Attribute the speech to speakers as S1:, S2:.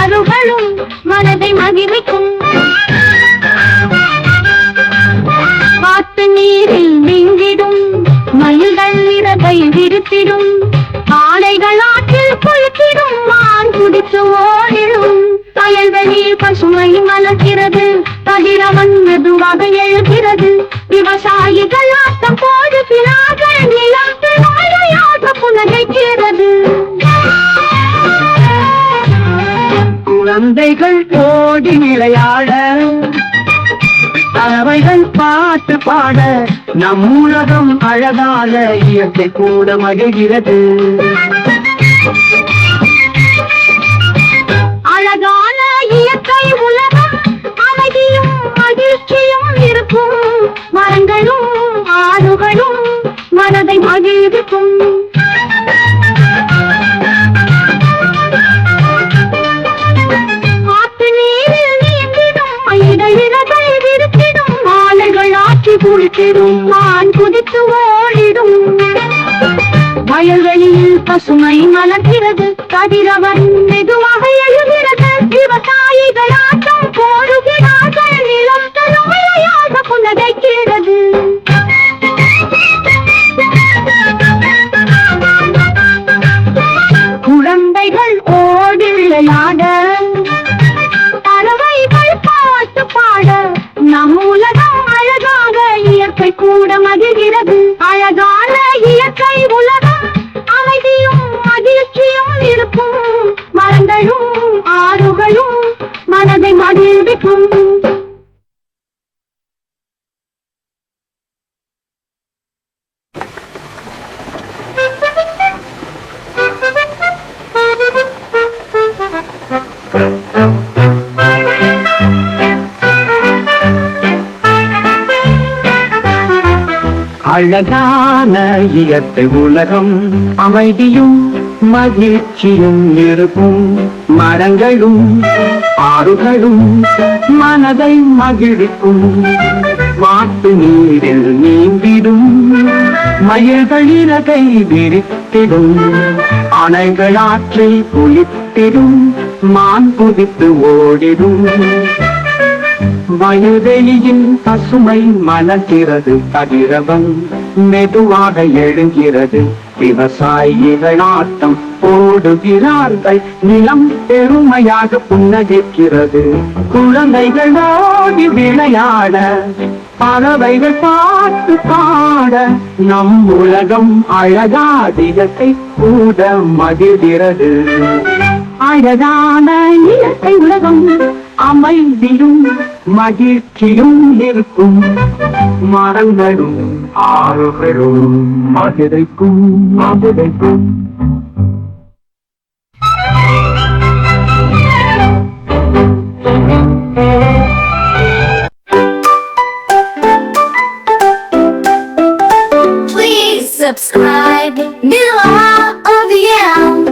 S1: ஆறுகளும் மனதை மகிழ்விக்கும். காத்து நீரில் நீங்கிடும் மயில்கள் இறகை விரித்திடும். ஆலைகள் ஆற்றில் குளித்திடும் மான் குடித்து ஓடிடும். வயல்வெளி பசுமை மலர்கிறது, கதிரவன் மெதுவாக எழுகிறது. விவசாயிகள் ஆட்டம் போது பிளாக்கள் நிலத்து வாழையாக புன்னகைக்கிறது.
S2: குழந்தைகள் ஓடி விளையாட, பறவைகள் பாட்டு பாட, நம் உலகம் அழகான இயற்கை கூட மகிழ்கிறது.
S1: அழகான இயற்கை உலகம் அமைதியும் மகிழ்ச்சியும் இருக்கும். மரங்களும் ஆறுகளும் மனதை மகிழ்விக்கும். காத்து நீரில் நீந்திடும் மயில்கள் இறகை விரித்திடும். ஆலைகள் ஆற்றி குளித்திடும் மான் குதித்து ஓடிடும். வயல்வெளியில் பசுமை மலர்கிறது, கதிரவன் மெதுவாக எழுகிறது. விவசாயிகள் ஆட்டம் போடுகிறார்கள், நிலம் தருமையாக புன்னகைக்கிறது. குழந்தைகள் ஓடி விளையாட, பறவைகள் பாட்டு பாட, நம் உலகம் அழகாக இயற்கை கூட மகிழ்கிறது. அழகான இயற்கை உலகம் அமைதியும் மகிழ்ச்சியும் இருக்கும். மரங்களும் ஆறுகளும் மனதை மகிழ்விக்கும்.
S2: அழகான இயற்கை உலகம் அமைதியும் மகிழ்ச்சியும் இருக்கும். மரங்களும் ஆறுகளும் மனதை மகிழ்விக்கும். வாட்டு நீரில் நீந்திடும் மயில்கள் இறகை விரித்திடும். அணைகள் ஆற்றில் குளித்திடும் மான் குதித்து ஓடிடும். வயல்வெளியில் பசுமை மலர்கிறது, கதிரவன் மெதுவாக எழுகிறது. விவசாயிகள் ஆட்டம் போடுகிறார்கள், நிலம் பெருமையாக புன்னகைக்கிறது. குழந்தைகள் ஓடி விளையாட, பறவைகள் பாட்டு பாட, நம் உலகம் அழகாதியத்தை கூட மகிழ்கிறது. அழகான இயற்கை உலகம் அமைதியும் மகிழ்ச்சியும் இருக்கும். மரங்களும் ஆறுகளும் மகிழ்க்கும் மகிழ்க்கும்.
S1: Please subscribe, Mila of the Elm.